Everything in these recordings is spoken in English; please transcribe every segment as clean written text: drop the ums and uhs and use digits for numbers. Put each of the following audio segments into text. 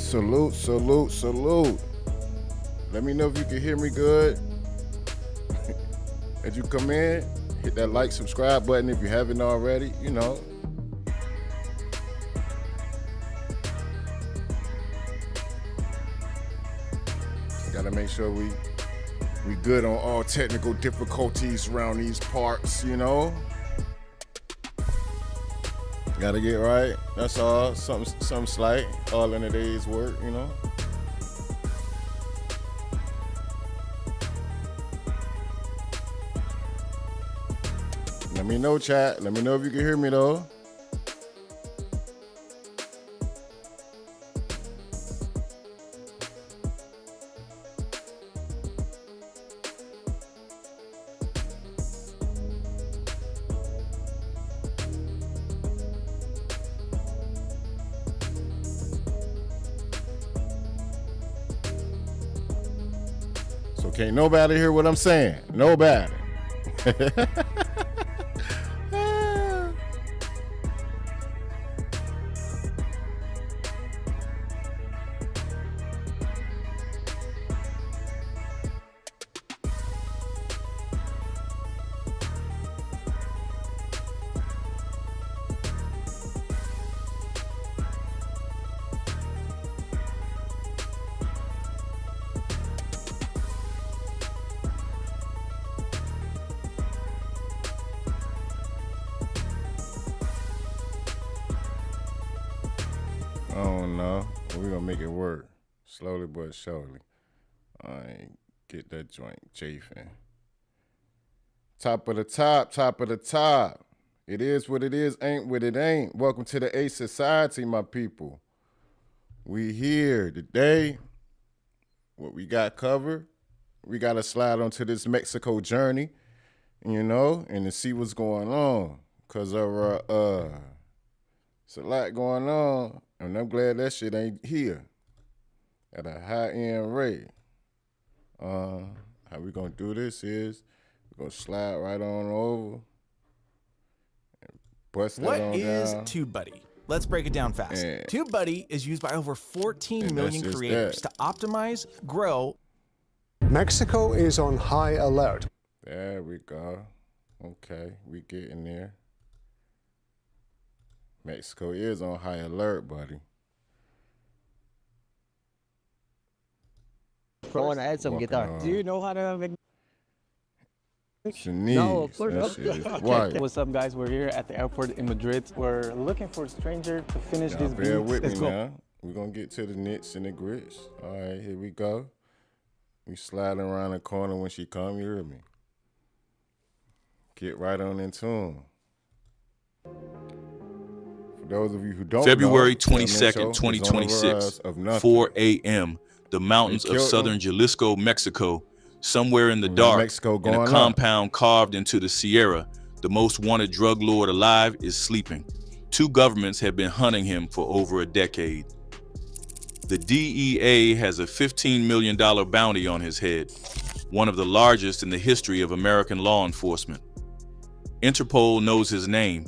Salute, salute, salute. Let me know if you can hear me good. As you come in, hit that like, subscribe button if you haven't already, you know. Gotta make sure we good on all technical difficulties around these parts, you know. Gotta get right. That's all. Something slight. All in a day's work, you know. Let me know, chat. Let me know if you can hear me though. So can't nobody hear what I'm saying? Nobody. I don't know. We're gonna make it work. Slowly but surely. I ain't get that joint chafing. Top of the top, top of the top. It is what it is, ain't what it ain't. Welcome to the A Society, my people. We here today. What we got covered. We gotta slide onto this Mexico journey, you know, and to see what's going on. Cause of it's a lot going on. And I'm glad that shit ain't here at a high-end rate. How we gonna do this is we're gonna slide right on over and bust that on down. What is TubeBuddy? Let's break it down fast. TubeBuddy is used by over 14 million creators to optimize, grow. Mexico is on high alert. There we go. Okay, we getting there. Mexico is on high alert, buddy. I want to add some guitar. Do you know how to make? Shanice, No, of course not. Right. What's up, guys? We're here at the airport in Madrid. We're looking for a stranger to finish this beat. Bear with Let's me go. now. We're gonna get to the nits and the grits. All right, here we go. We sliding around the corner when she come, you hear me? Get right on in tune. For those of you who don't February know, 22nd, 2026, 4 a.m., the mountains of southern Jalisco, Mexico, somewhere in the dark, in a compound carved into the Sierra, the most wanted drug lord alive is sleeping. Two governments have been hunting him for over a decade. The DEA has a $15 million bounty on his head, one of the largest in the history of American law enforcement. Interpol knows his name.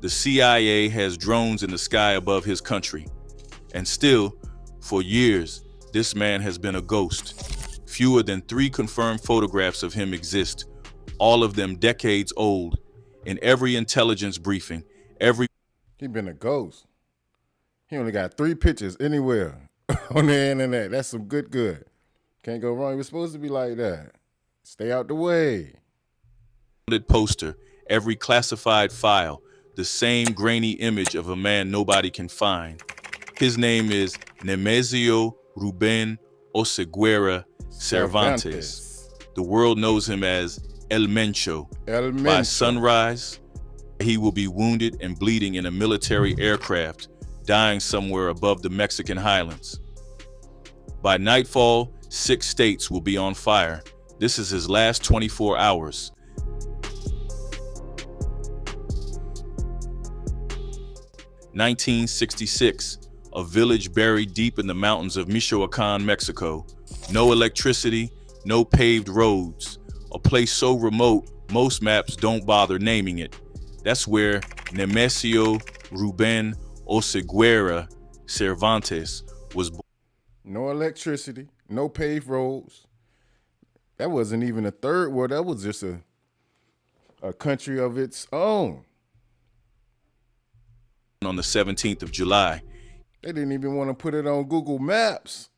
The CIA has drones in the sky above his country. And still, for years, this man has been a ghost. Fewer than 3 confirmed photographs of him exist, all of them decades old. In every intelligence briefing, He been a ghost. He only got 3 pictures anywhere on the internet. That's some good. Can't go wrong. We're supposed to be like that. Stay out the way. poster, every classified file, the same grainy image of a man nobody can find. His name is Nemesio Ruben Oseguera Cervantes. The world knows him as El Mencho. By sunrise, he will be wounded and bleeding in a military aircraft, dying somewhere above the Mexican highlands. By nightfall, 6 states will be on fire. This is his last 24 hours. (1966), a village buried deep in the mountains of Michoacan, Mexico. No electricity, no paved roads. A place so remote, most maps don't bother naming it. That's where Nemesio Ruben Oseguera Cervantes was born. No electricity, no paved roads. That wasn't even a third world. That was just a country of its own. On the 17th of July. They didn't even want to put it on Google Maps.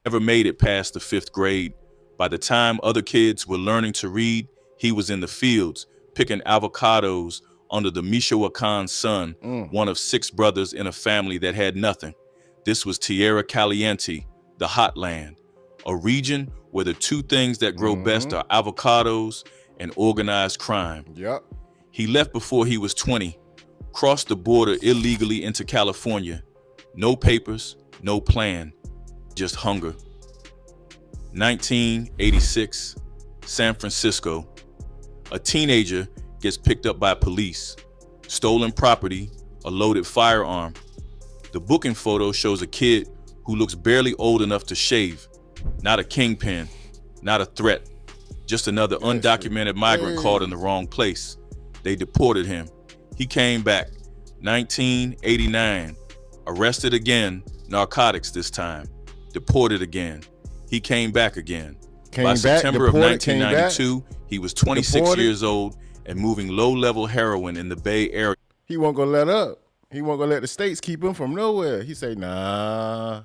Never made it past the 5th grade. By the time other kids were learning to read, he was in the fields picking avocados under the Michoacan sun, one of 6 brothers in a family that had nothing. This was Tierra Caliente, the hot land, a region where the 2 things that grow best are avocados and organized crime. Yep. He left before he was 20, crossed the border illegally into California. No papers, no plan, just hunger. 1986, San Francisco. A teenager gets picked up by police. Stolen property, a loaded firearm. The booking photo shows a kid who looks barely old enough to shave. Not a kingpin, not a threat, just another undocumented migrant caught in the wrong place. They deported him. He came back. 1989, arrested again, narcotics this time. Deported again. He came back again. By September of 1992, he was 26 years old and moving low-level heroin in the Bay Area. He wasn't gonna let up. He wasn't gonna let the states keep him from nowhere. He say, nah,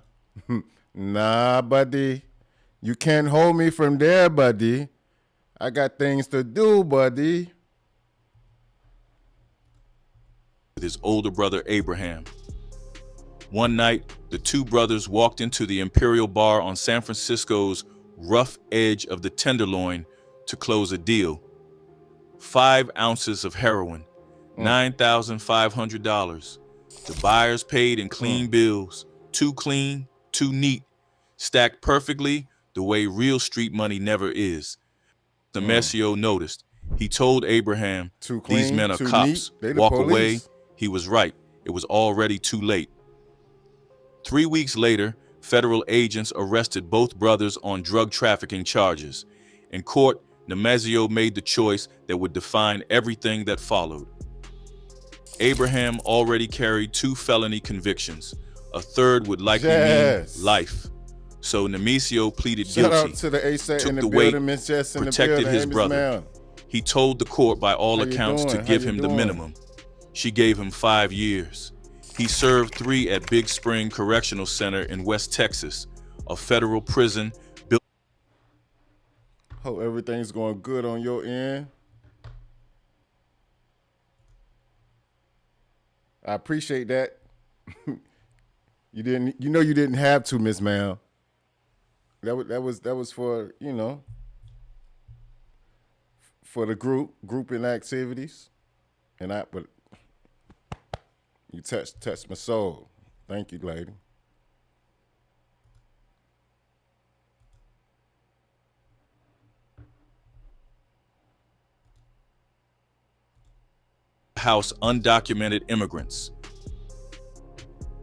nah, buddy. You can't hold me from there, buddy. I got things to do, buddy. With his older brother, Abraham. One night, the 2 brothers walked into the Imperial Bar on San Francisco's rough edge of the Tenderloin to close a deal. 5 ounces of heroin, $9,500. The buyers paid in clean bills, too clean, too neat, stacked perfectly the way real street money never is. Nemesio noticed. He told Abraham, these men are cops. Walk away. He was right. It was already too late. 3 weeks later, federal agents arrested both brothers on drug trafficking charges. In court, Nemesio made the choice that would define everything that followed. Abraham already carried 2 felony convictions. A third would likely mean life. So Nemesio pleaded guilty, took the weight, protected his brother. He told the court by all accounts to give him the minimum. She gave him 5 years. He served 3 at Big Spring Correctional Center in West Texas, a federal prison built. Hope everything's going good on your end. I appreciate that. You didn't have to, Miss Ma'am. That was for, for the grouping activities. But you touched my soul. Thank you, lady. House undocumented immigrants.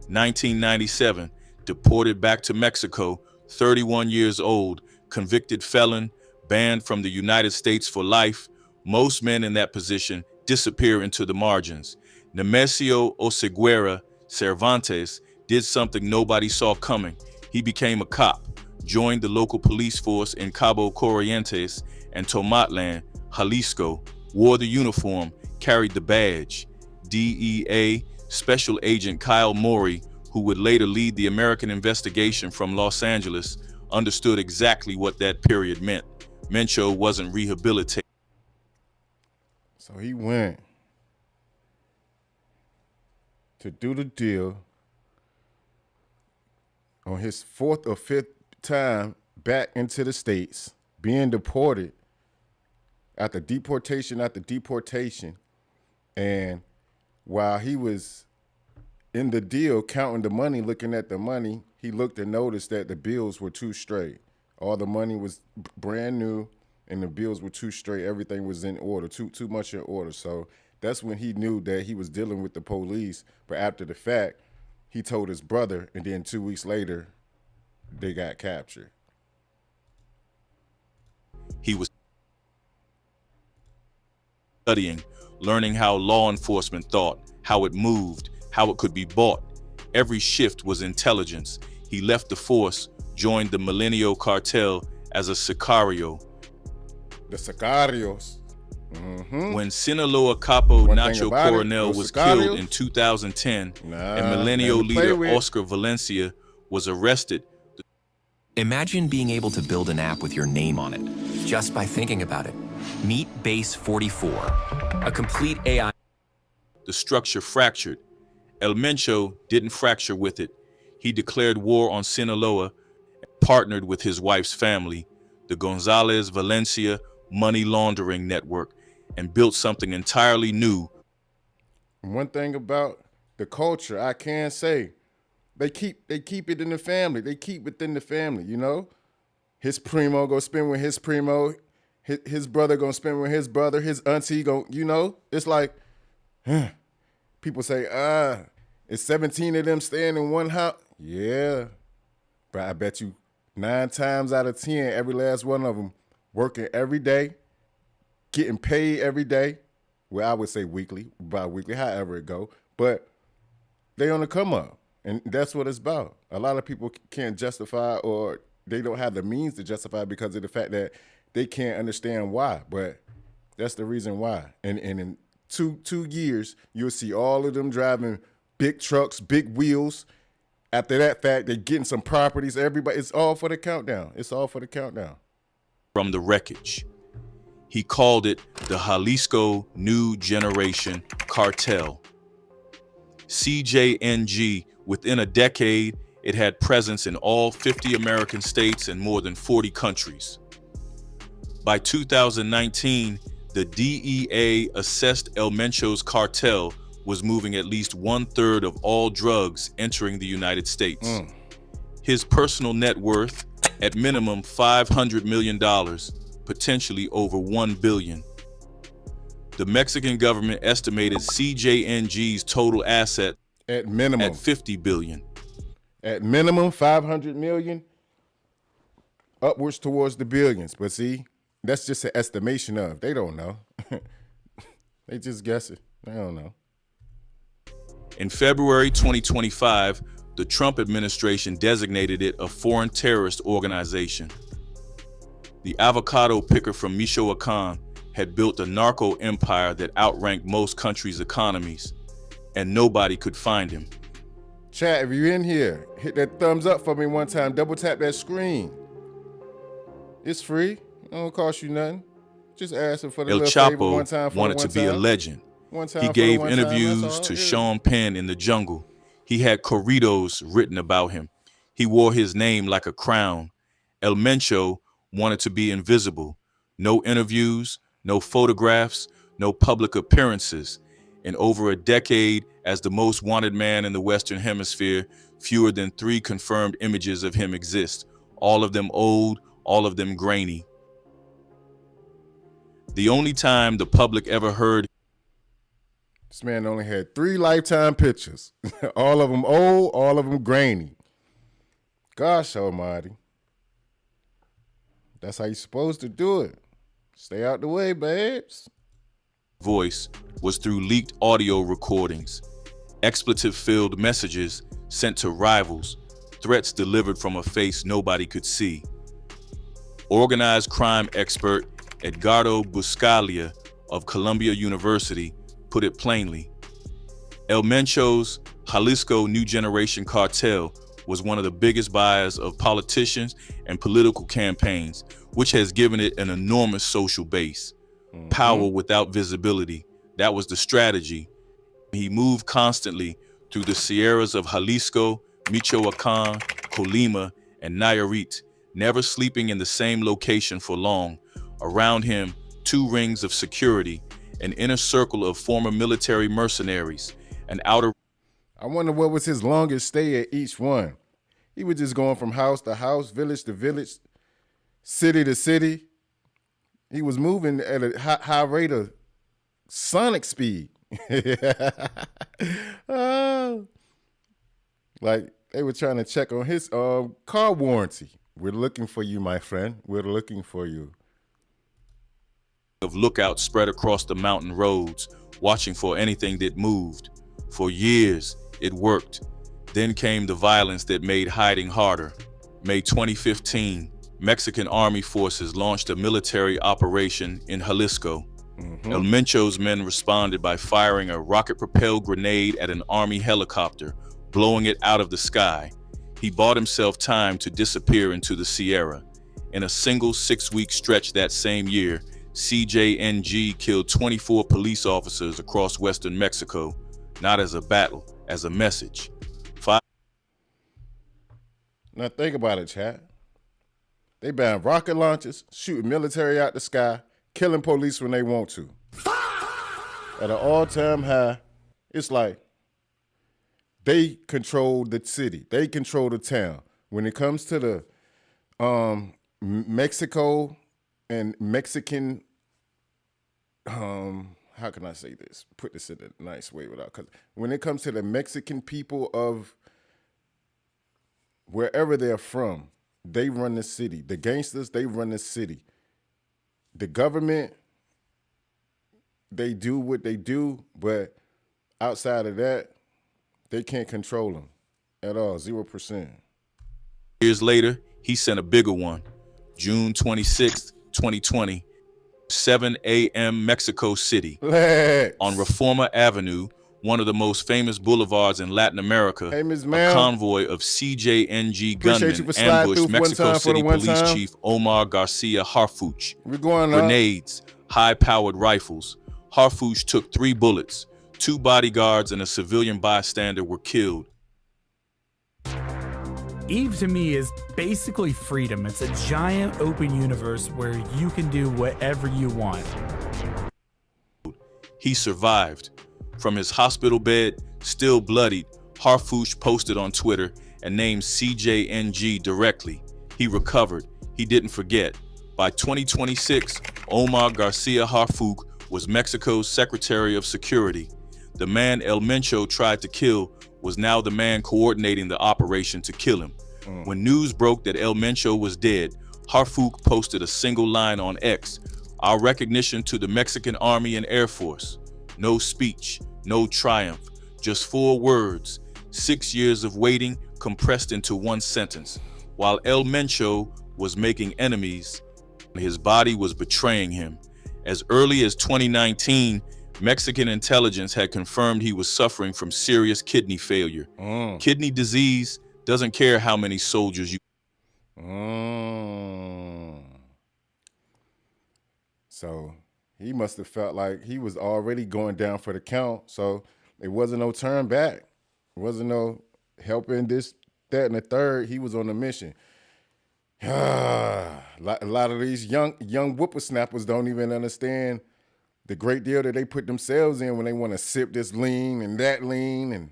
1997, deported back to Mexico, 31 years old, convicted felon, banned from the United States for life. Most men in that position disappear into the margins. Nemesio Oseguera Cervantes did something nobody saw coming. He became a cop, joined the local police force in Cabo Corrientes and Tomatlan, Jalisco, wore the uniform, carried the badge. DEA Special Agent Kyle Morey, who would later lead the American investigation from Los Angeles, understood exactly what that period meant. Mencho wasn't rehabilitated. So he went to do the deal on his 4th or 5th time back into the States, being deported after deportation after deportation. And while he was in the deal, counting the money, looking at the money, he looked and noticed that the bills were too straight. All the money was brand new, and the bills were too straight. Everything was in order, too much in order. So that's when he knew that he was dealing with the police. But after the fact, he told his brother, and then 2 weeks later, they got captured. He was studying, learning how law enforcement thought, how it moved, how it could be bought. every shift was intelligence. He left the force, joined the Millennial Cartel as a sicario. The sicarios. When Sinaloa Capo Nacho Coronel was killed in 2010, and Millennial leader Oscar Valencia was arrested. Imagine being able to build an app with your name on it, just by thinking about it. Meet Base 44, a complete AI. The structure fractured. El Mencho didn't fracture with it. He declared war on Sinaloa and partnered with his wife's family, the Gonzalez Valencia money laundering network, and built something entirely new. One thing about the culture, I can say, they keep it in the family. They keep within the family, you know? His primo go spend with his primo, his brother gonna spend with his brother, his auntie go, you know? It's like, people say, it's 17 of them staying in one house. Yeah, but I bet you 9 times out of 10, every last one of them working every day, getting paid every day. Well, I would say weekly, bi-weekly, however it go. But they on the come up, and that's what it's about. A lot of people can't justify, or they don't have the means to justify because of the fact that they can't understand why. But that's the reason why. And in two years, you'll see all of them driving big trucks, big wheels. After that fact, they're getting some properties. Everybody, it's all for the countdown. It's all for the countdown. From the wreckage. He called it the Jalisco New Generation Cartel. CJNG, within a decade, it had presence in all 50 American states and more than 40 countries. By 2019, the DEA assessed El Mencho's cartel was moving at least 1/3 of all drugs entering the United States. His personal net worth, at minimum $500 million, potentially over $1 billion. The Mexican government estimated CJNG's total asset at minimum at $50 billion. At minimum, 500 million, upwards towards the billions. But see, that's just an estimation of. They don't know. They just guess it. They don't know. In February 2025, the Trump administration designated it a foreign terrorist organization. The avocado picker from Michoacan had built a narco empire that outranked most countries' economies, and nobody could find him. Chat, if you're in here, hit that thumbs up for me one time. Double tap that screen. It's free. It don't cost you nothing. Just asking for the El little favor one Chapo time for wanted to be a legend. He gave interviews to Sean Penn in the jungle. He had corridos written about him. He wore his name like a crown. El Mencho wanted to be invisible. No interviews, no photographs, no public appearances. In over a decade, as the most wanted man in the Western Hemisphere, fewer than 3 confirmed images of him exist. All of them old, all of them grainy. The only time the public ever heard. This man only had 3 lifetime pictures. All of them old, all of them grainy. Gosh almighty. That's how you're supposed to do it. Stay out the way, babes. Voice was through leaked audio recordings, expletive-filled messages sent to rivals, threats delivered from a face nobody could see. Organized crime expert Edgardo Buscaglia of Columbia University put it plainly. El Mencho's Jalisco New Generation Cartel was one of the biggest buyers of politicians and political campaigns, which has given it an enormous social base. Power without visibility. That was the strategy. He moved constantly through the Sierras of Jalisco, Michoacan, Colima, and Nayarit, never sleeping in the same location for long. Around him, 2 rings of security, an inner circle of former military mercenaries, an outer. I wonder what was his longest stay at each one. He was just going from house to house, village to village, city to city. He was moving at a high rate of sonic speed. Like they were trying to check on his car warranty. We're looking for you, my friend. We're looking for you. Of lookouts spread across the mountain roads, watching for anything that moved. For years, it worked. Then came the violence that made hiding harder. May 2015, Mexican Army forces launched a military operation in Jalisco. El Mencho's men responded by firing a rocket-propelled grenade at an Army helicopter, blowing it out of the sky. He bought himself time to disappear into the Sierra. In a single 6-week stretch that same year, CJNG killed 24 police officers across western Mexico, not as a battle, as a message. Now think about it, chat. They ban rocket launchers, shooting military out the sky, killing police when they want to. At an all-time high, it's like they control the city. They control the town. When it comes to the Mexico and Mexican, how can I say this? Put this in a nice way without, because when it comes to the Mexican people of wherever they're from, they run the city. The gangsters, they run the city. The government, they do what they do, but outside of that, they can't control them at all, 0%. Years later, he sent a bigger one. June 26th, 2020, 7 a.m. Mexico City. On Reforma Avenue, one of the most famous boulevards in Latin America, a convoy of CJNG gunmen ambushed Mexico City Police Chief Omar Garcia Harfuch. Grenades, high-powered rifles. Harfuch took 3 bullets. 2 bodyguards and a civilian bystander were killed. EVE to me is basically freedom. It's a giant open universe where you can do whatever you want. He survived. From his hospital bed, still bloodied, Harfuch posted on Twitter and named CJNG directly. He recovered. He didn't forget. By 2026, Omar Garcia Harfuch was Mexico's Secretary of Security. The man El Mencho tried to kill was now the man coordinating the operation to kill him. When news broke that El Mencho was dead, Harfuch posted a single line on X, "Our recognition to the Mexican Army and Air Force." No speech, no triumph, just 4 words, 6 years of waiting compressed into 1 sentence. While El Mencho was making enemies, his body was betraying him. As early as 2019, Mexican intelligence had confirmed he was suffering from serious kidney failure. Kidney disease doesn't care how many soldiers you... So he must have felt like he was already going down for the count, so it wasn't no turn back. It wasn't no helping this, that, and the third. He was on a mission. A lot of these young whippersnappers don't even understand the great deal that they put themselves in when they want to sip this lean and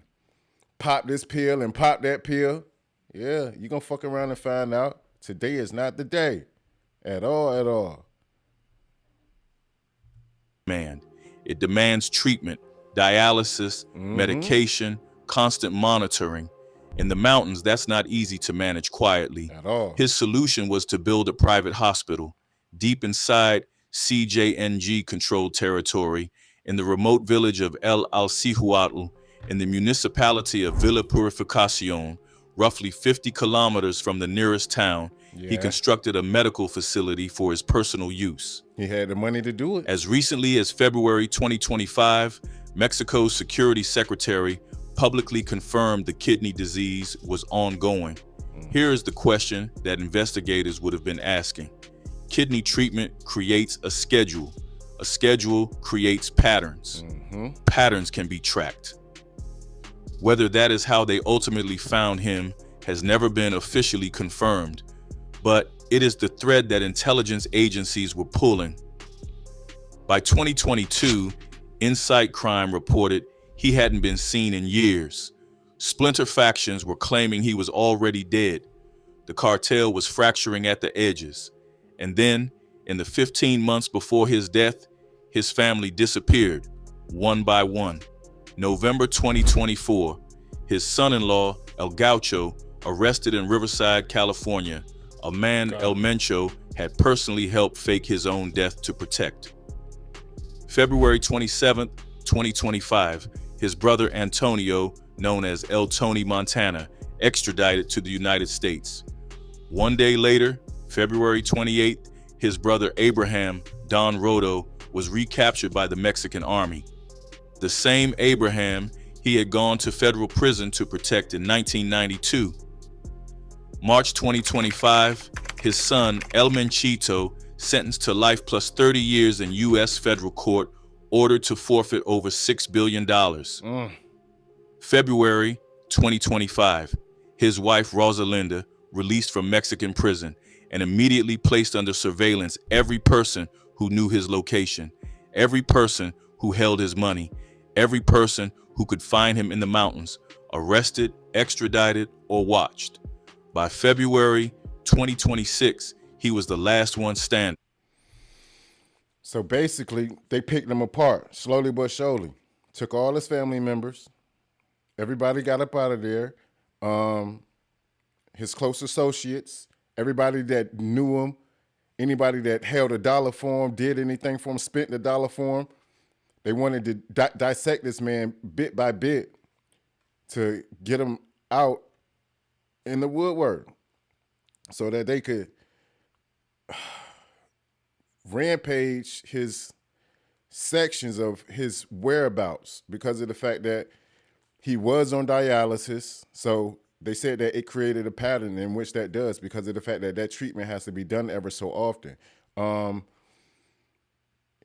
pop this pill and pop that pill. Yeah, you're going to fuck around and find out today is not the day at all. Man, it demands treatment, dialysis, medication, constant monitoring. In the mountains, that's not easy to manage quietly. At all. His solution was to build a private hospital deep inside CJNG-controlled territory in the remote village of El Alcihuatl in the municipality of Villa Purificación, roughly 50 kilometers from the nearest town. He constructed a medical facility for his personal use. He had the money to do it. As recently as February 2025, Mexico's security secretary publicly confirmed the kidney disease was ongoing. Here is the question that investigators would have been asking. Kidney treatment creates a schedule. A schedule creates patterns. Patterns can be tracked. Whether that is how they ultimately found him has never been officially confirmed, but it is the thread that intelligence agencies were pulling. By 2022, Insight Crime reported he hadn't been seen in years. Splinter factions were claiming he was already dead. The cartel was fracturing at the edges. And then, in the 15 months before his death, his family disappeared, one by one. November 2024, his son-in-law, El Gaucho, arrested in Riverside, California, a man El Mencho had personally helped fake his own death to protect. February 27th, 2025, his brother Antonio, known as El Tony Montana, extradited to the United States. 1 day later, February 28th, his brother Abraham, Don Rodo, was recaptured by the Mexican army. The same Abraham he had gone to federal prison to protect in 1992. March 2025, his son El Menchito, sentenced to life plus 30 years in U.S. federal court, ordered to forfeit over $6 billion. February 2025, his wife Rosalinda, released from Mexican prison, and immediately placed under surveillance every person who knew his location, every person who held his money, every person who could find him in the mountains, arrested, extradited, or watched. By February 2026, he was the last one standing. So basically, they picked him apart, slowly but surely. Took all his family members. Everybody got up out of there. His close associates, everybody that knew him, anybody that held a dollar for him, did anything for him, spent the dollar for him. They wanted to dissect this man bit by bit to get him out in the woodwork so that they could rampage his sections of his whereabouts because of the fact that he was on dialysis. So they said that it created a pattern in which that does because of the fact that that treatment has to be done ever so often.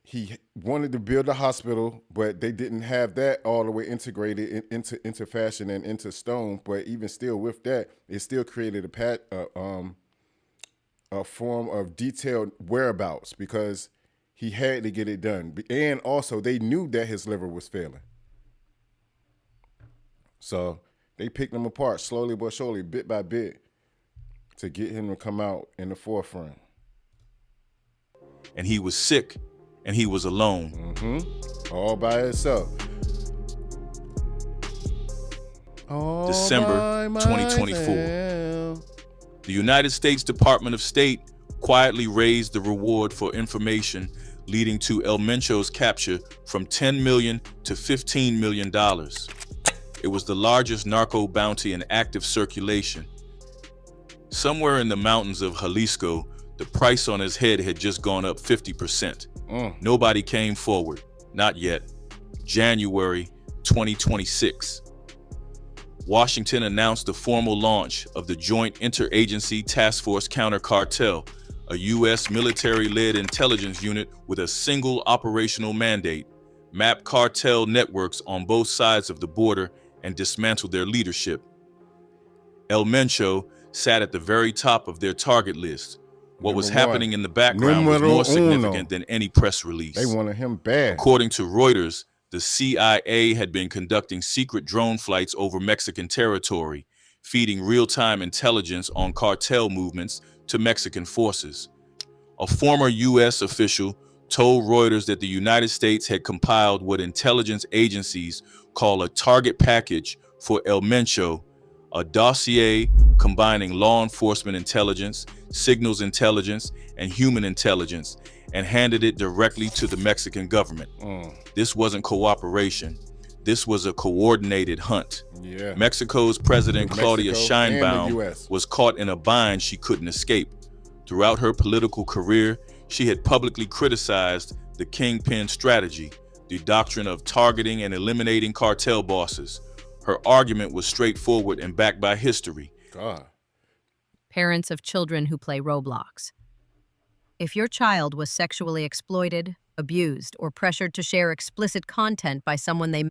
He wanted to build a hospital, but they didn't have that all the way integrated into fashion and into stone. But even still with that, it still created a form of detailed whereabouts because he had to get it done. And also they knew that his liver was failing. So they picked him apart slowly but surely, bit by bit, to get him to come out in the forefront. And he was sick, and he was alone. All by himself. December 2024. The United States Department of State quietly raised the reward for information, leading to El Mencho's capture from $10 million to $15 million. It was the largest narco bounty in active circulation. Somewhere in the mountains of Jalisco, the price on his head had just gone up 50%. Nobody came forward, not yet. January 2026. Washington announced the formal launch of the Joint Interagency Task Force Counter Cartel, a U.S. military-led intelligence unit with a single operational mandate: map cartel networks on both sides of the border and dismantle their leadership. El Mencho sat at the very top of their target list. What was happening in the background was more significant than any press release. They wanted him bad. According to Reuters, the CIA had been conducting secret drone flights over Mexican territory, feeding real-time intelligence on cartel movements to Mexican forces. A former U.S. official told Reuters that the United States had compiled what intelligence agencies call a target package for El Mencho, a dossier combining law enforcement intelligence, signals intelligence, and human intelligence, and handed it directly to the Mexican government. This wasn't cooperation. This was a coordinated hunt. Mexico's President Claudia Sheinbaum was caught in a bind she couldn't escape. Throughout her political career, she had publicly criticized the kingpin strategy, the doctrine of targeting and eliminating cartel bosses. Her argument was straightforward and backed by history. Parents of children who play Roblox. If your child was sexually exploited, abused, or pressured to share explicit content by someone they...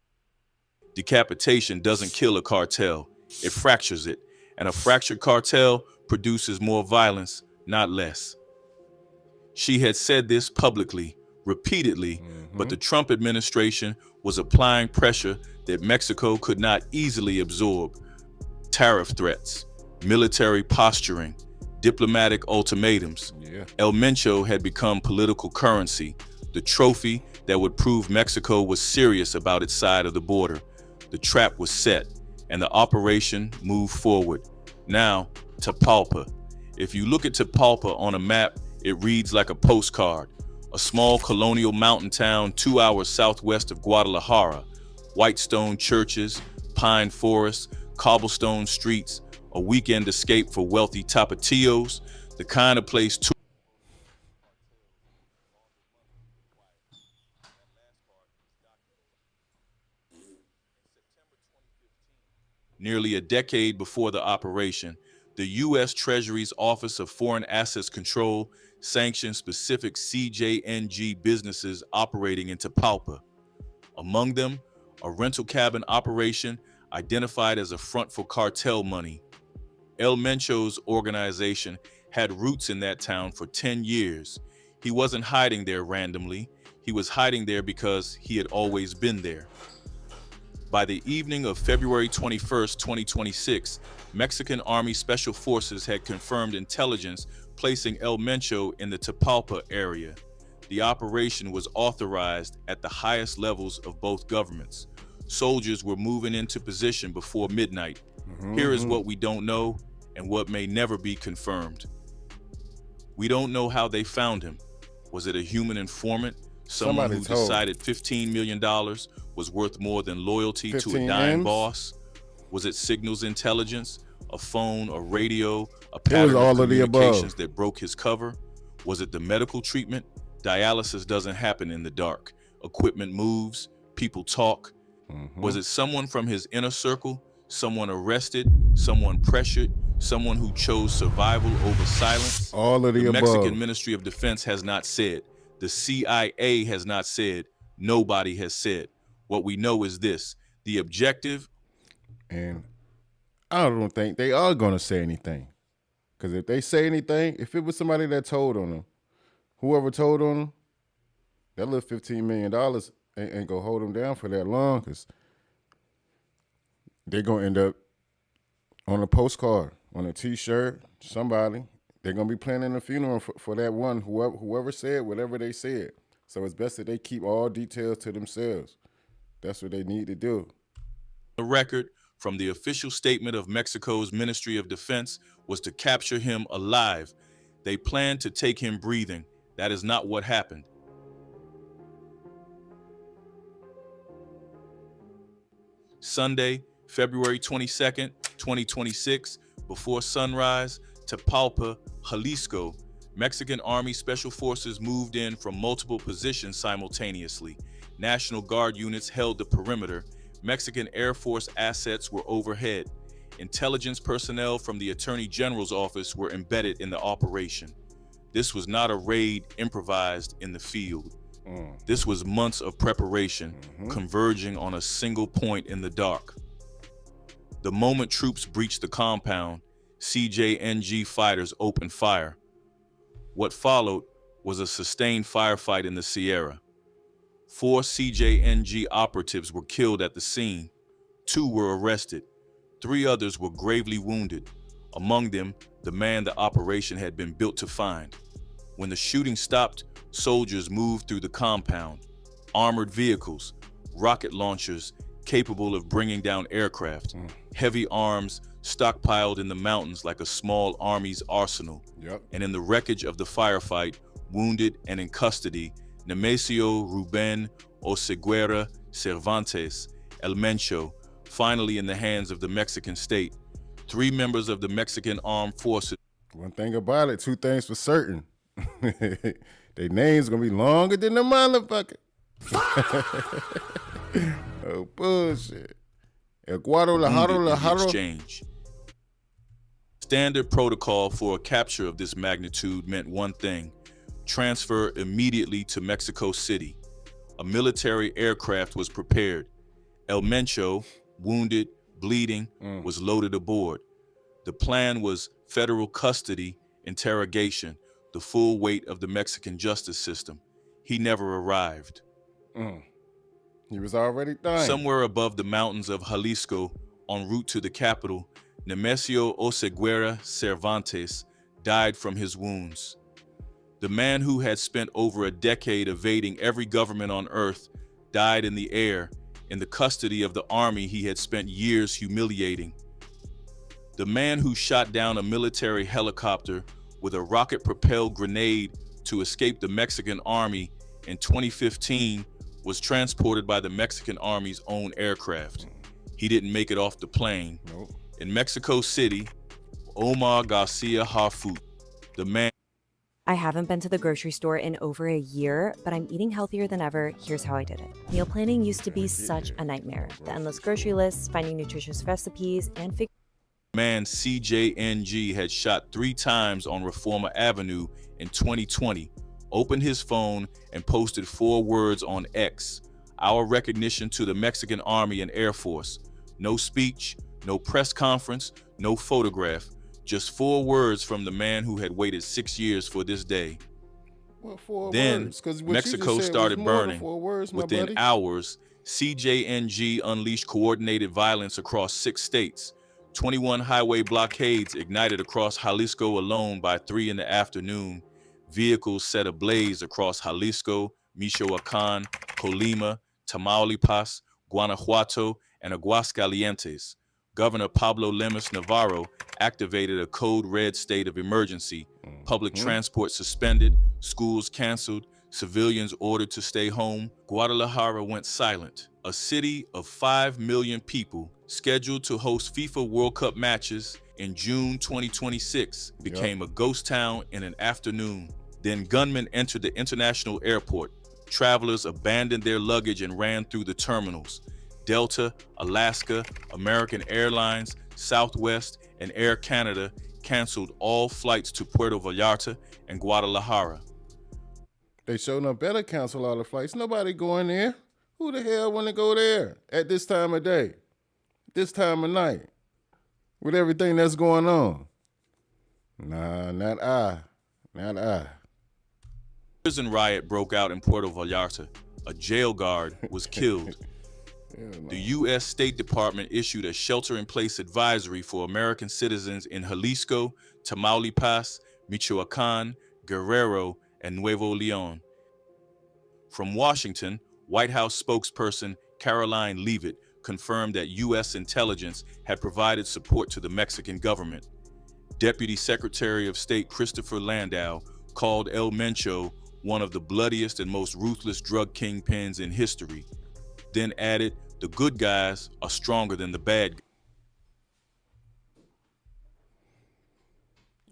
Decapitation doesn't kill a cartel, it fractures it, and a fractured cartel produces more violence, not less. She had said this publicly, repeatedly, but the Trump administration was applying pressure that Mexico could not easily absorb. Tariff threats, military posturing, diplomatic ultimatums. El Mencho had become political currency, the trophy that would prove Mexico was serious about its side of the border. The trap was set, and the operation moved forward. Now, Tapalpa. If you look at Tapalpa on a map, it reads like a postcard. A small colonial mountain town 2 hours southwest of Guadalajara, white stone churches, pine forests, cobblestone streets, a weekend escape for wealthy tapatillos, the kind of place Nearly a decade before the operation, the U.S. Treasury's Office of Foreign Assets Control sanctioned specific CJNG businesses operating in Tapalpa. Among them, a rental cabin operation identified as a front for cartel money. El Mencho's organization had roots in that town for 10 years. He wasn't hiding there randomly. He was hiding there because he had always been there. By the evening of February 21st, 2026, Mexican Army Special Forces had confirmed intelligence placing El Mencho in the Tapalpa area. The operation was authorized at the highest levels of both governments. Soldiers were moving into position before midnight. Here is what we don't know and what may never be confirmed. We don't know how they found him. Was it a human informant? Someone who decided $15 million was worth more than loyalty to a dying boss? Was it signals intelligence, a phone, a radio, a pattern of communications that broke his cover? Was it the medical treatment? Dialysis doesn't happen in the dark. Equipment moves, people talk. Was it someone from his inner circle? Someone arrested, someone pressured, someone who chose survival over silence? All of the above. The Mexican Ministry of Defense has not said. The CIA has not said. Nobody has said. What we know is this: the objective. And I don't think they are going to say anything. Because if they say anything, if it was somebody that told on them, whoever told on them, that little $15 million ain't going to hold them down for that long, because they're going to end up on a postcard, on a T-shirt, somebody. They're going to be planning a funeral for that one, whoever said whatever they said. So it's best that they keep all details to themselves. That's what they need to do. The record from the official statement of Mexico's Ministry of Defense was to capture him alive. They planned to take him breathing. That is not what happened. Sunday, February 22nd, 2026, before sunrise, Tapalpa, Jalisco, Mexican Army Special Forces moved in from multiple positions simultaneously. National Guard units held the perimeter. Mexican Air Force assets were overhead. Intelligence personnel from the Attorney General's office were embedded in the operation. This was not a raid improvised in the field. This was months of preparation, converging on a single point in the dark. The moment troops breached the compound, CJNG fighters opened fire. What followed was a sustained firefight in the Sierra. 4 CJNG operatives were killed at the scene. 2 were arrested. 3 others were gravely wounded. Among them, the man the operation had been built to find. When the shooting stopped, soldiers moved through the compound. Armored vehicles, rocket launchers capable of bringing down aircraft, heavy arms stockpiled in the mountains like a small army's arsenal. And in the wreckage of the firefight, wounded and in custody, Nemesio Ruben Oseguera Cervantes, El Mencho, finally in the hands of the Mexican state. 3 members of the Mexican Armed Forces. One thing about it, 2 things for certain. Their names gonna be longer than the motherfucker. Oh, bullshit. El Guaro Lajaro. Exchange. Standard protocol for a capture of this magnitude meant one thing: transfer immediately to Mexico City. A military aircraft was prepared. El Mencho, wounded, bleeding, was loaded aboard. The plan was federal custody, interrogation, the full weight of the Mexican justice system. He never arrived. He was already dying. Somewhere above the mountains of Jalisco, en route to the capital, Nemesio Oseguera Cervantes died from his wounds. The man who had spent over a decade evading every government on earth died in the air, in the custody of the army he had spent years humiliating. The man who shot down a military helicopter with a rocket-propelled grenade to escape the Mexican army in 2015 was transported by the Mexican Army's own aircraft. He didn't make it off the plane. Nope. In Mexico City, Omar Garcia Harfoot, the man. I haven't been to the grocery store in over a year, but I'm eating healthier than ever. Here's how I did it. Meal planning used to be such a nightmare. The endless grocery lists, finding nutritious recipes, and man CJNG had shot 3 times on Reformer Avenue in 2020, opened his phone and posted 4 words on X: "Our recognition to the Mexican Army and Air Force." No speech, no press conference, no photograph, just 4 words from the man who had waited 6 years for this day. Well, 4 then words, 'cause Mexico started burning. Within hours, CJNG unleashed coordinated violence across 6 states. 21 highway blockades ignited across Jalisco alone by 3 in the afternoon. Vehicles set ablaze across Jalisco, Michoacán, Colima, Tamaulipas, Guanajuato, and Aguascalientes. Governor Pablo Lemus Navarro activated a code red state of emergency. Public transport suspended, schools canceled, civilians ordered to stay home. Guadalajara went silent. A city of 5 million people scheduled to host FIFA World Cup matches in June 2026 became a ghost town in an afternoon. Then gunmen entered the international airport. Travelers abandoned their luggage and ran through the terminals. Delta, Alaska, American Airlines, Southwest, and Air Canada canceled all flights to Puerto Vallarta and Guadalajara. They showed up better cancel all the flights. Nobody going there. Who the hell want to go there at this time of day, this time of night, with everything that's going on? Nah, not I. Not I. Prison riot broke out in Puerto Vallarta. A jail guard was killed. The U.S. State Department issued a shelter-in-place advisory for American citizens in Jalisco, Tamaulipas, Michoacán, Guerrero, and Nuevo León. From Washington, White House spokesperson Caroline Leavitt confirmed that U.S. intelligence had provided support to the Mexican government. Deputy Secretary of State Christopher Landau called El Mencho one of the bloodiest and most ruthless drug kingpins in history, then added, "The good guys are stronger than the bad guys."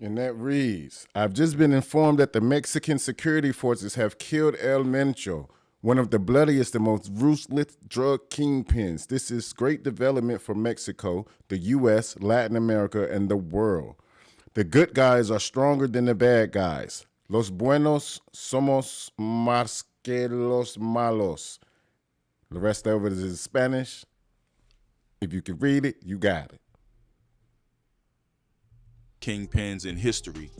And that reads, "I've just been informed that the Mexican security forces have killed El Mencho, one of the bloodiest and most ruthless drug kingpins. This is great development for Mexico, the U.S., Latin America, and the world. The good guys are stronger than the bad guys. Los buenos somos más que los malos." The rest of it is in Spanish. If you can read it, you got it. Kingpins in history,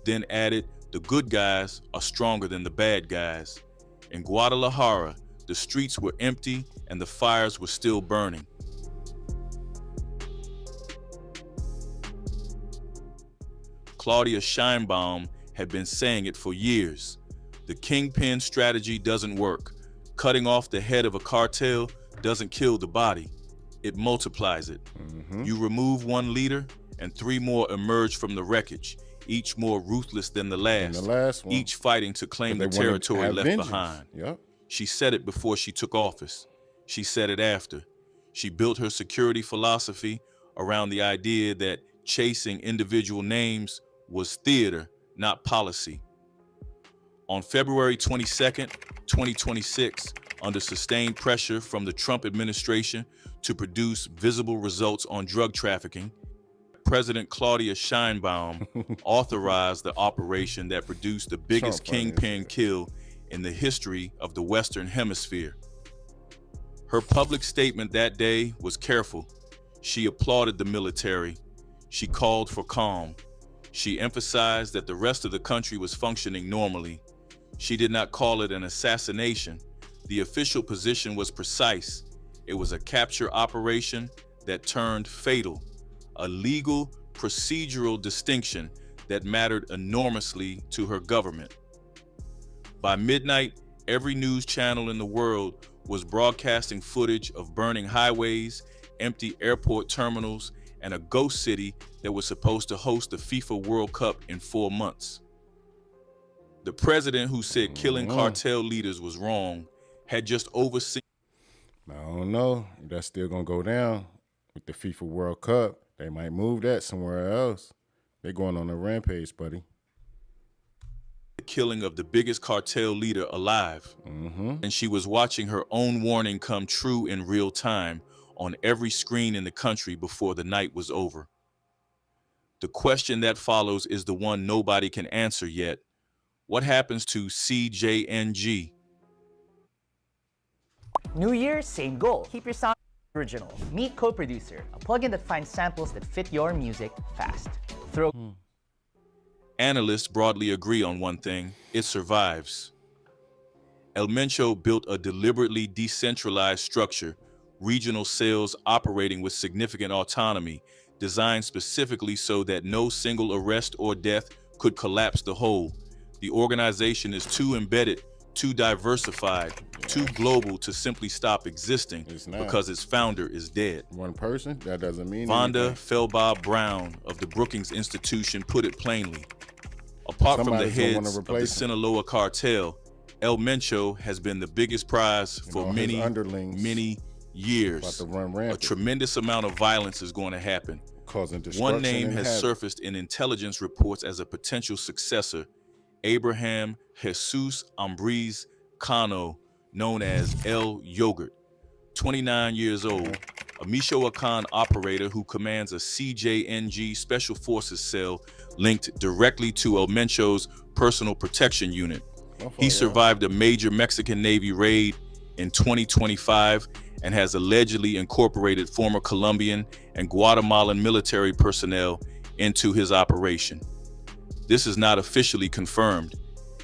then added, "The good guys are stronger than the bad guys." In Guadalajara, the streets were empty and the fires were still burning. Claudia Sheinbaum had been saying it for years. The kingpin strategy doesn't work. Cutting off the head of a cartel doesn't kill the body. It multiplies it. You remove one leader and 3 more emerge from the wreckage, each more ruthless than the last, each fighting to claim the territory left behind. Yep. She said it before she took office. She said it after. She built her security philosophy around the idea that chasing individual names was theater, not policy. On February 22nd, 2026, under sustained pressure from the Trump administration to produce visible results on drug trafficking, President Claudia Sheinbaum authorized the operation that produced the biggest kingpin kill in the history of the Western Hemisphere. Her public statement that day was careful. She applauded the military. She called for calm. She emphasized that the rest of the country was functioning normally. She did not call it an assassination. The official position was precise. It was a capture operation that turned fatal, a legal, procedural distinction that mattered enormously to her government. By midnight, every news channel in the world was broadcasting footage of burning highways, empty airport terminals, and a ghost city that was supposed to host the FIFA World Cup in 4 months. The president who said killing cartel leaders was wrong had just overseen. I don't know. That's still going to go down with the FIFA World Cup. They might move that somewhere else. They're going on a rampage, buddy. The killing of the biggest cartel leader alive. And she was watching her own warning come true in real time on every screen in the country before the night was over. The question that follows is the one nobody can answer yet. What happens to CJNG? New year, same goal. Keep your sound original. Meet Co-Producer, a plugin that finds samples that fit your music fast. Analysts broadly agree on one thing: it survives. El Mencho built a deliberately decentralized structure, regional sales operating with significant autonomy, designed specifically so that no single arrest or death could collapse the whole. The organization is too embedded, too diversified, too global to simply stop existing because its founder is dead. One person? That doesn't mean Vonda anything. Felbaugh Brown of the Brookings Institution put it plainly. Apart from the heads of the Sinaloa cartel, El Mencho has been the biggest prize for many years. A tremendous amount of violence is going to happen. One name has surfaced in intelligence reports as a potential successor: Abraham Jesus Ambriz Cano, known as El Yogurt. 29 years old, a Michoacan operator who commands a CJNG Special Forces cell linked directly to El Mencho's personal protection unit. He survived a major Mexican Navy raid in 2025 and has allegedly incorporated former Colombian and Guatemalan military personnel into his operation. This is not officially confirmed.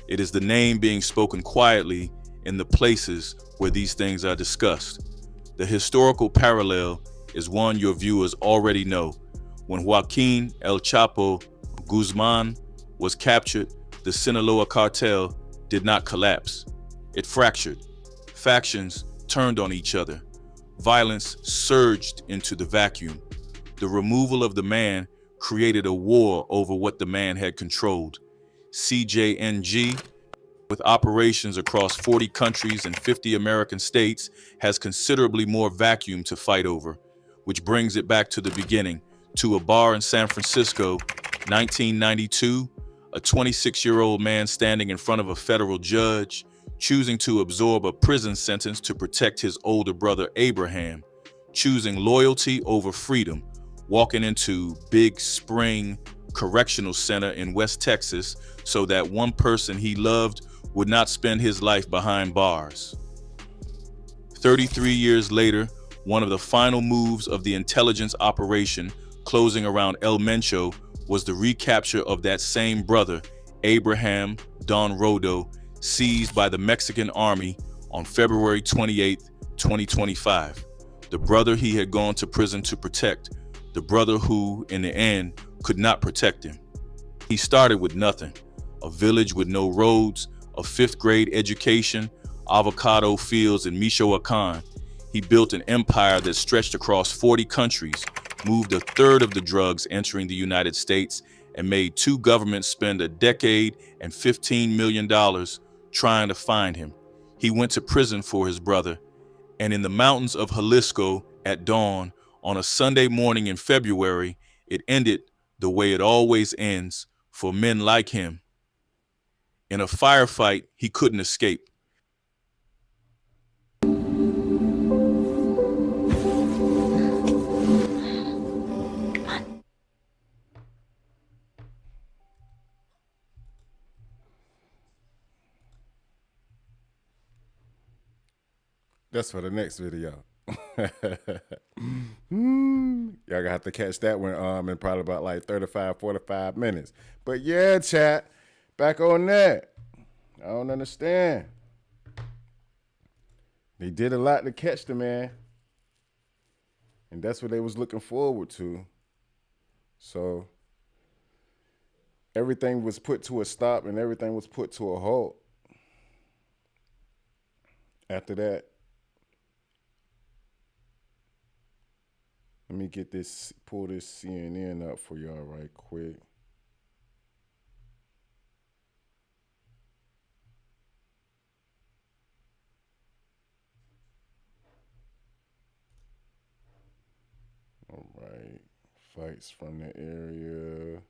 It is the name being spoken quietly in the places where these things are discussed. The historical parallel is one your viewers already know. When Joaquin El Chapo Guzman was captured, the Sinaloa cartel did not collapse. It fractured. Factions turned on each other. Violence surged into the vacuum. The removal of the man created a war over what the man had controlled. CJNG, with operations across 40 countries and 50 American states, has considerably more vacuum to fight over, which brings it back to the beginning, to a bar in San Francisco, 1992, a 26-year-old man standing in front of a federal judge, choosing to absorb a prison sentence to protect his older brother Abraham, choosing loyalty over freedom, walking into Big Spring Correctional Center in West Texas so that one person he loved would not spend his life behind bars. 33 years later, one of the final moves of the intelligence operation closing around El Mencho was the recapture of that same brother, Abraham Don Rodo, seized by the Mexican army on February 28, 2025. The brother he had gone to prison to protect, the brother who, in the end, could not protect him. He started with nothing: a village with no roads, a 5th grade education, avocado fields in Michoacan. He built an empire that stretched across 40 countries, moved a third of the drugs entering the United States, and made 2 governments spend a decade and $15 million trying to find him. He went to prison for his brother, and in the mountains of Jalisco at dawn on a Sunday morning in February, it ended the way it always ends for men like him. In a firefight he couldn't escape. That's for the next video. Y'all gonna have to catch that one in probably about like 35, 45 minutes. But yeah, chat, back on that. I don't understand. They did a lot to catch the man. And that's what they was looking forward to. So everything was put to a stop and everything was put to a halt. After that, let me get this, pull this CNN up for y'all right quick. Fights from the area.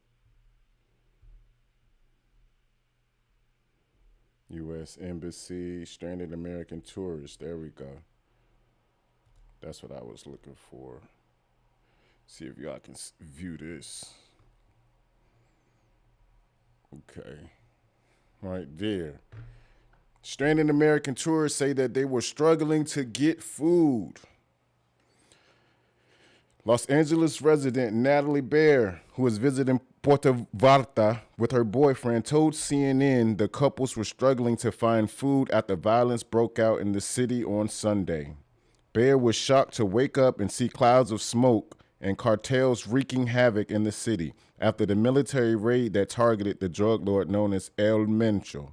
U.S. Embassy, stranded American tourists. There we go. That's what I was looking for. See if y'all can view this. Okay. Right there. Stranded American tourists say that they were struggling to get food. Los Angeles resident Natalie Baer, who was visiting Puerto Vallarta with her boyfriend, told CNN the couples were struggling to find food after violence broke out in the city on Sunday. Baer was shocked to wake up and see clouds of smoke and cartels wreaking havoc in the city after the military raid that targeted the drug lord known as El Mencho.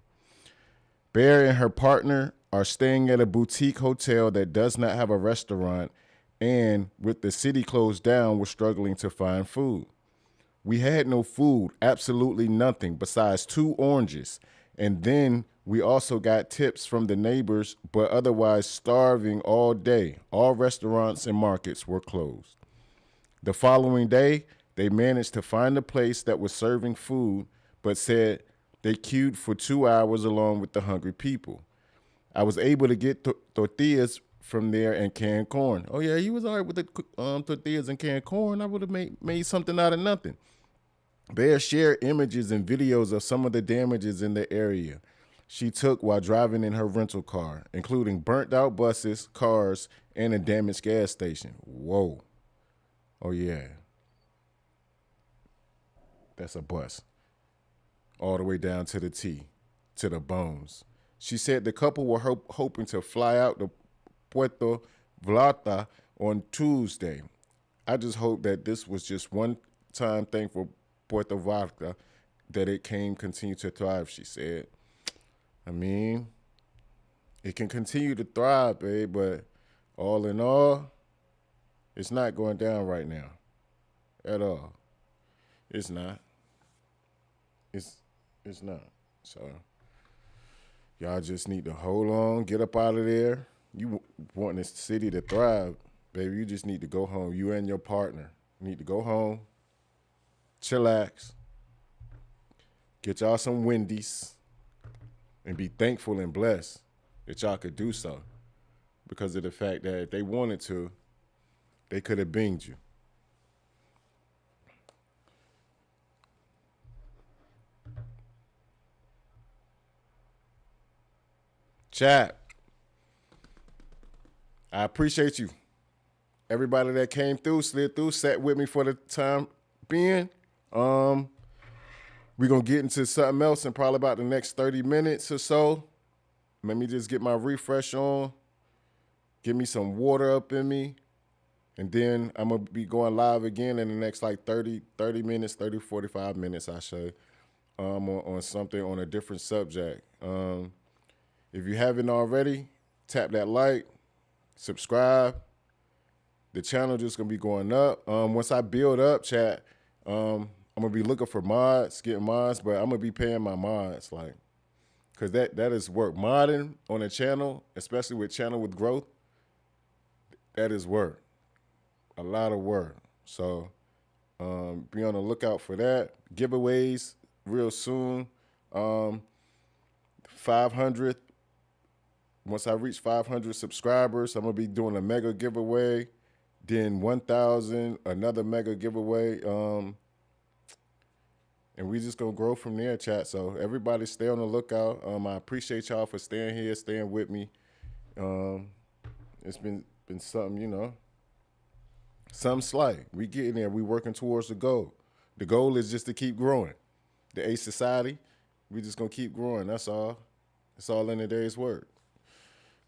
Baer and her partner are staying at a boutique hotel that does not have a restaurant, and with the city closed down, we're struggling to find food. We had no food, absolutely nothing besides 2 oranges. And then we also got tips from the neighbors, but otherwise starving all day. All restaurants and markets were closed. The following day, they managed to find a place that was serving food, but said they queued for 2 hours along with the hungry people. I was able to get tortillas from there and canned corn. Oh yeah, he was all right with the tortillas and canned corn. I would have made something out of nothing. Baer shared images and videos of some of the damages in the area she took while driving in her rental car, including burnt out buses, cars, and a damaged gas station. Whoa. Oh yeah. That's a bus. All the way down to the T, to the bones. She said the couple were hoping to fly out to Puerto Vallarta on Tuesday. I just hope that this was just one-time thing for Puerto Vallarta, that it can continue to thrive, she said. I mean, it can continue to thrive, babe, but all in all, it's not going down right now at all. It's not. It's not. So y'all just need to hold on, get up out of there. You want this city to thrive, baby, you just need to go home. You and your partner need to go home, chillax, get y'all some Wendy's, and be thankful and blessed that y'all could do so, because of the fact that if they wanted to, they could have binged you. Chat, I appreciate you. Everybody that came through, slid through, sat with me for the time being. We're going to get into something else in probably about the next 30 minutes or so. Let me just get my refresh on, get me some water up in me, and then I'm going to be going live again in the next like 30 minutes, 45 minutes, I say, on something, on a different subject. If you haven't already, tap that like, subscribe. The channel just going to be going up. Once I build up, chat, I'm going to be looking for mods, getting mods, but I'm going to be paying my mods, like, because that is work. Modding on a channel, especially with channel with growth, that is work. A lot of work. So be on the lookout for that. Giveaways real soon. 500. Once I reach 500 subscribers, I'm going to be doing a mega giveaway. Then 1,000, another mega giveaway. And we just going to grow from there, chat. So everybody stay on the lookout. I appreciate y'all for staying here, staying with me. It's been something, you know, something slight. We getting there. We working towards the goal. The goal is just to keep growing. The Ace Society, we just going to keep growing. That's all. It's all in a day's work.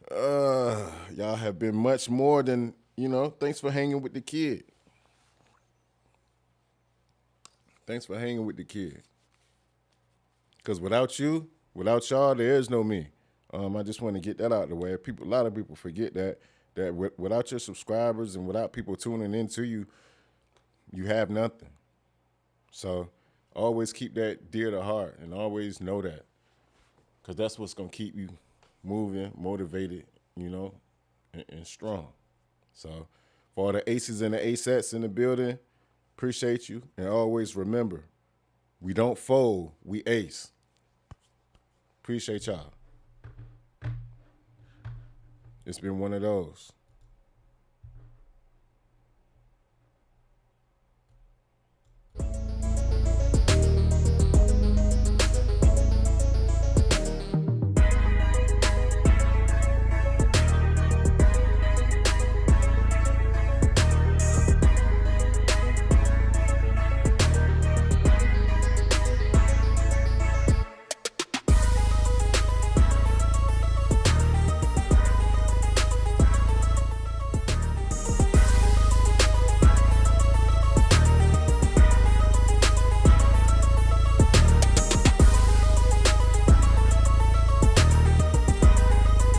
Y'all have been much more than, you know, thanks for hanging with the kid. Thanks for hanging with the kid. Because without you, without y'all, there is no me. I just want to get that out of the way. A lot of people forget that without your subscribers and without people tuning into you, you have nothing. So always keep that dear to heart and always know that. Because that's what's going to keep you moving, motivated, you know, and strong. So for all the aces and the ASETs in the building, Appreciate you. And always remember, we don't fold, we ace. Appreciate y'all. It's been one of those.